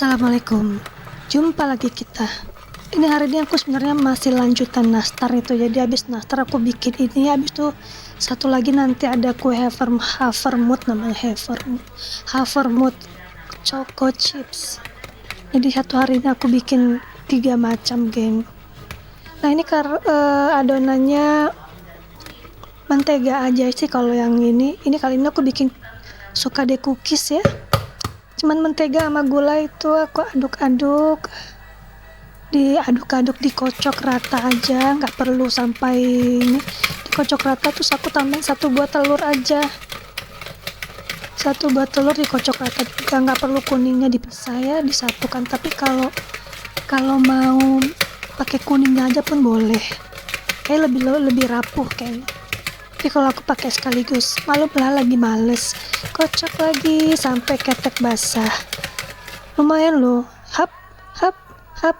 Assalamualaikum, jumpa lagi kita. Ini hari ini aku sebenarnya masih lanjutan nastar itu. Jadi habis nastar aku bikin ini, habis itu satu lagi nanti ada kue havermut namanya, havermut choco chips. Jadi satu hari ini aku bikin 3 macam, geng. Nah ini adonannya mentega aja sih kalau yang ini. Ini kali ini aku bikin suka deh cookies ya. Cuman mentega sama gula itu aku aduk-aduk, diaduk-aduk, dikocok rata aja, nggak perlu sampai ini. Dikocok rata, terus aku tambahin 1 buah telur aja, 1 buah telur dikocok rata juga, nggak perlu kuningnya dipisah ya, disatukan. Tapi kalau mau pakai kuningnya aja pun boleh, kayak lebih rapuh kayaknya. Tapi kalau aku pakai sekaligus, malu lah lagi males, kocok lagi sampai ketek basah. Lumayan loh, hap hap hap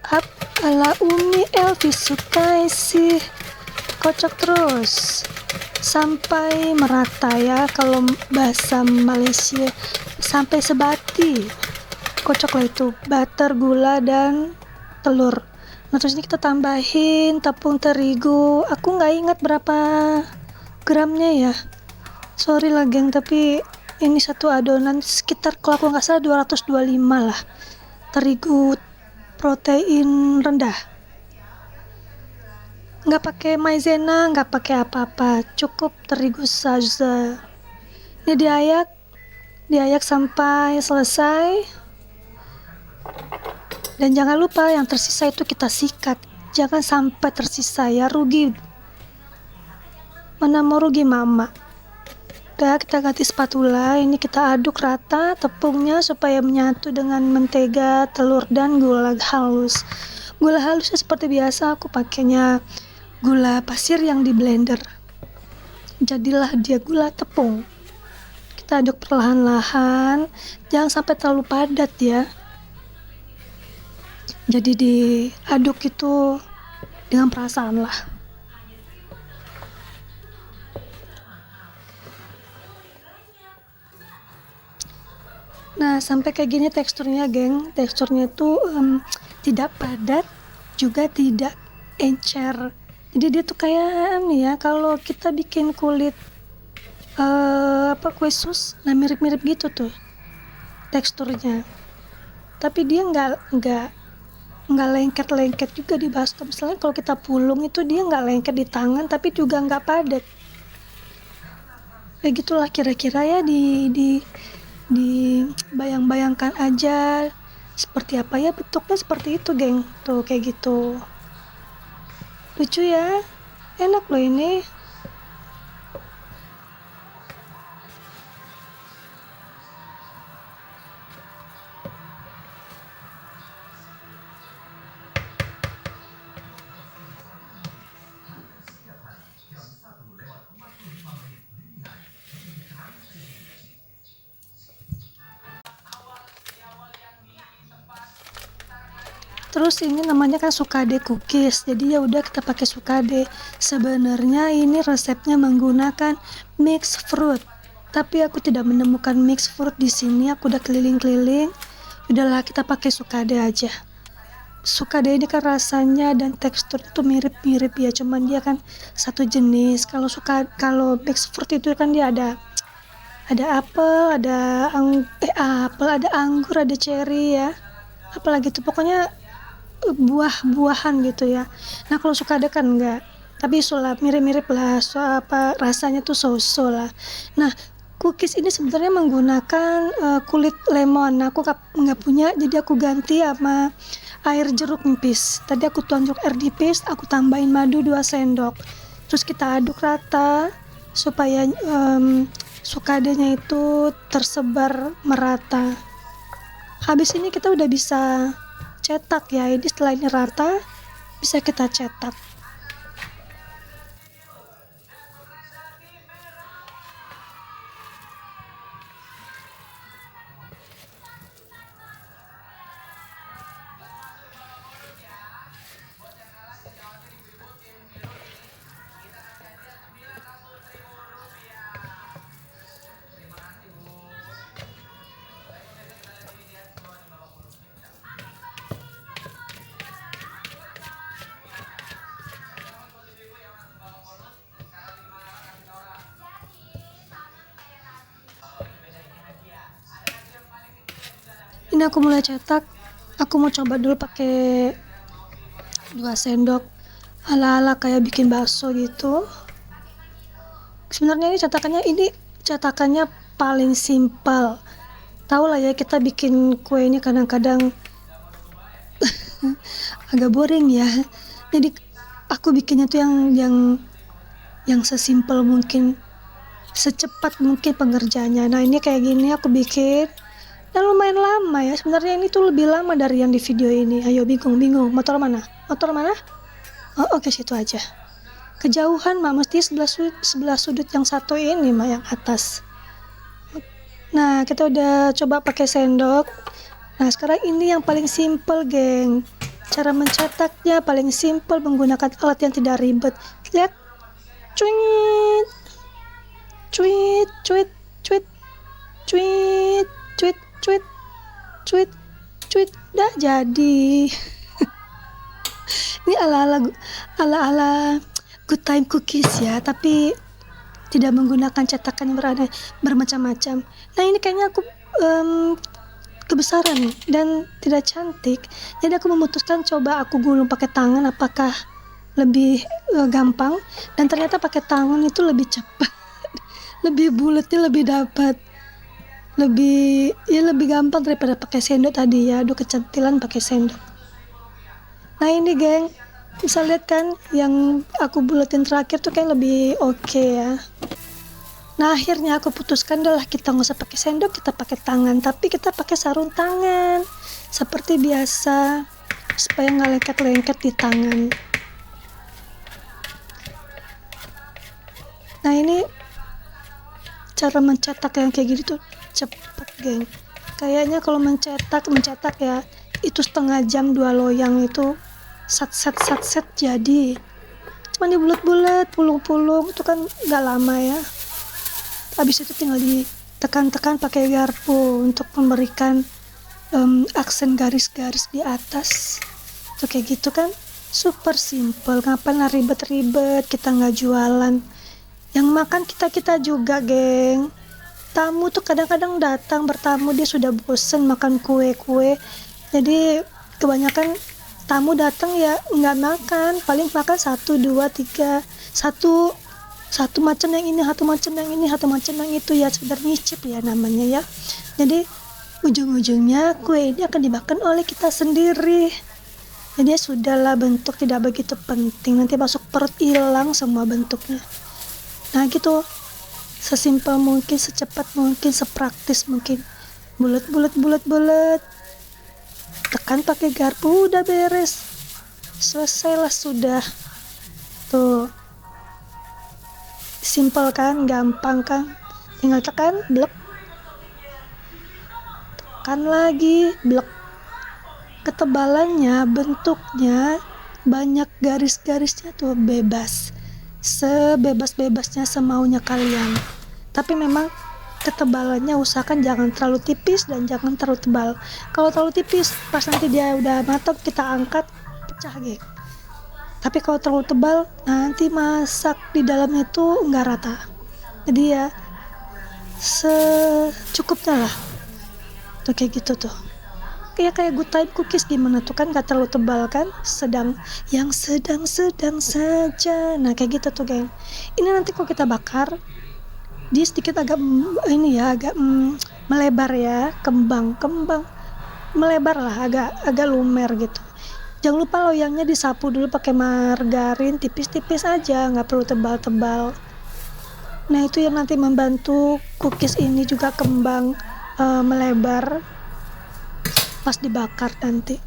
hap, ala Umi Elvis Sukaisi. Kocok terus sampai merata ya, kalau bahasa Malaysia sampai sebati. Kocok lah itu butter, gula dan telur. Nah terus ini kita tambahin tepung terigu, aku nggak ingat berapa gramnya ya, sorry lah geng, tapi ini satu adonan sekitar, kalau aku nggak salah 225 lah, terigu protein rendah, nggak pakai maizena, nggak pakai apa-apa, cukup terigu saja. Ini diayak sampai selesai, dan jangan lupa yang tersisa itu kita sikat, jangan sampai tersisa ya, rugi, mana mau rugi mama. Udah, kita ganti spatula, ini kita aduk rata tepungnya supaya menyatu dengan mentega, telur, dan gula halus. Gula halusnya seperti biasa aku pakainya gula pasir yang di blender, jadilah dia gula tepung. Kita aduk perlahan-lahan, jangan sampai terlalu padat ya, jadi diaduk itu dengan perasaan lah. Nah sampai kayak gini teksturnya geng, teksturnya tuh tidak padat juga tidak encer, jadi dia tuh kayak nih ya, kalau kita bikin kulit kue sus, nah mirip-mirip gitu tuh teksturnya, tapi dia nggak lengket juga di baskom. Misalnya kalau kita pulung itu dia nggak lengket di tangan, tapi juga nggak padat. Kayak gitulah kira-kira ya, bayang-bayangkan aja seperti apa ya bentuknya, seperti itu geng, tuh kayak gitu, lucu ya, enak loh ini. Terus ini namanya kan sukade cookies, jadi ya udah kita pakai sukade. Sebenarnya ini resepnya menggunakan mix fruit, tapi aku tidak menemukan mix fruit di sini. Aku udah keliling-keliling, udahlah kita pakai sukade aja. Sukade ini kan rasanya dan tekstur itu mirip-mirip ya, cuman dia kan satu jenis. Kalau mix fruit itu kan dia ada apel, ada anggur, ada cherry ya, apalagi itu pokoknya buah-buahan gitu ya. Nah kalau suka ada kan enggak, tapi sulap mirip-mirip lah, rasanya tuh so-so lah. Nah cookies ini sebenarnya menggunakan kulit lemon. Nah, aku nggak punya, jadi aku ganti sama air jeruk nipis. Tadi aku tuang jeruk air nipis, aku tambahin madu 2 sendok, terus kita aduk rata supaya sukadenya itu tersebar merata. Habis ini kita udah bisa cetak ya, ini setelah ini rata bisa kita cetak. Ini aku mulai cetak. Aku mau coba dulu pakai 2 sendok ala-ala kayak bikin bakso gitu. Sebenarnya ini cetakannya paling simpel. Tahu lah ya, kita bikin kue ini kadang-kadang agak boring ya. Jadi aku bikinnya tuh yang sesimpel mungkin, secepat mungkin pengerjaannya. Nah, ini kayak gini aku bikin. Dan lumayan lama ya. Sebenarnya ini tuh lebih lama dari yang di video ini. Ayo, bingung. Motor mana? Oh, oke, situ aja. Kejauhan mah mesti sebelah sudut yang satu ini mah, yang atas. Nah, kita udah coba pakai sendok. Nah, sekarang ini yang paling simple, geng. Cara mencetaknya paling simple, menggunakan alat yang tidak ribet. Lihat. Cuit. Cuit, cuit, cuit. Cuit, cuit, cuit. Cuit, cuit. Dah jadi. Ini ala-ala good time cookies ya, tapi tidak menggunakan cetakan yang bermacam-macam. Nah, ini kayaknya aku kebesaran dan tidak cantik, jadi aku memutuskan coba aku gulung pakai tangan, apakah lebih gampang. Dan ternyata pakai tangan itu lebih cepat. Lebih bulatnya lebih dapat, lebih gampang daripada pakai sendok tadi ya. Aduh, kecantilan pakai sendok. Nah, ini geng, bisa lihat kan yang aku bulatin terakhir tuh kayak lebih oke ya. Nah, akhirnya aku putuskan adalah kita nggak usah pakai sendok, kita pakai tangan, tapi kita pakai sarung tangan seperti biasa supaya nggak lengket-lengket di tangan. Nah, ini cara mencetak yang kayak gini tuh cepet, geng. Kayaknya kalau mencetak ya itu setengah jam 2 loyang itu sat jadi. Cuma dibulet-bulet, pulung-pulung itu kan nggak lama ya. Habis itu tinggal ditekan-tekan pakai garpu untuk memberikan aksen garis-garis di atas. Tuh kayak gitu kan, super simple. Ngapain lah ribet-ribet, kita nggak jualan. Yang makan kita juga, geng. Tamu tuh kadang-kadang datang bertamu, dia sudah bosen makan kue-kue. Jadi kebanyakan tamu datang ya nggak makan, paling makan 1, 2, 3, satu macam yang ini, satu macam yang itu ya, sekedar nyicip ya namanya ya. Jadi ujung-ujungnya kue ini akan dimakan oleh kita sendiri. Jadi ya sudahlah, bentuk tidak begitu penting, nanti masuk perut hilang semua bentuknya. Nah gitu, sesimpel mungkin, secepat mungkin, sepraktis mungkin. Bulat, tekan pakai garpu, udah beres, selesailah sudah. Tuh, simple kan, gampang kan, tinggal tekan, blek, tekan lagi, blek. Ketebalannya, bentuknya, banyak garis-garisnya tuh, bebas, sebebas-bebasnya, semaunya kalian. Tapi memang ketebalannya usahakan jangan terlalu tipis dan jangan terlalu tebal. Kalau terlalu tipis, pas nanti dia udah matang kita angkat, pecah geng. Tapi kalau terlalu tebal, nanti masak di dalamnya itu nggak rata. Jadi ya secukupnya lah. Tuh kayak gitu tuh. Kayak good time cookies gimana tuh kan, nggak terlalu tebal kan, sedang saja. Nah kayak gitu tuh geng. Ini nanti kalau kita bakar, dia sedikit agak melebar ya, kembang melebar lah, agak lumer gitu. Jangan lupa loyangnya disapu dulu pakai margarin tipis-tipis aja, nggak perlu tebal-tebal. Nah itu yang nanti membantu cookies ini juga kembang melebar pas dibakar nanti.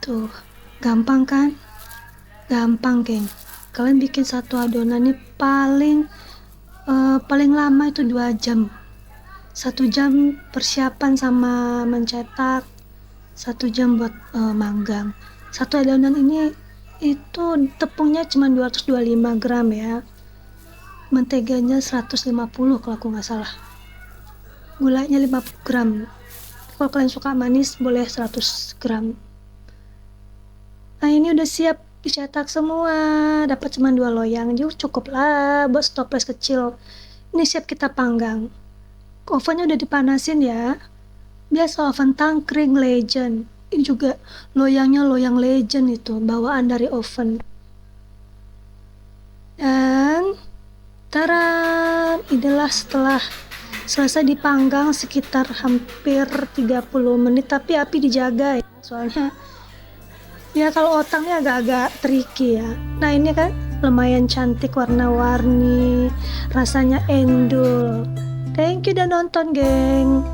Tuh, gampang kan? Gampang, geng. Kalian bikin satu adonan ini paling lama itu 2 jam. 1 jam persiapan sama mencetak, 1 jam buat manggang. Satu adonan ini itu tepungnya cuma 225 gram ya, menteganya 150 kalau aku nggak salah, gulanya 50 gram. Kalau kalian suka manis boleh 100 gram. Nah ini udah siap dicetak semua, dapat cuma 2 loyang juga cukup lah buat toples kecil. Ini siap kita panggang. Ovennya udah dipanasin ya, biasa oven tangkring Legend. Ini juga loyangnya loyang Legend, itu bawaan dari oven. Dan taran, inilah setelah selesai dipanggang sekitar hampir 30 menit, tapi api dijaga ya, soalnya ya kalau otangnya agak-agak tricky ya. Nah ini kan lumayan cantik, warna-warni, rasanya endul. Thank you udah nonton, geng.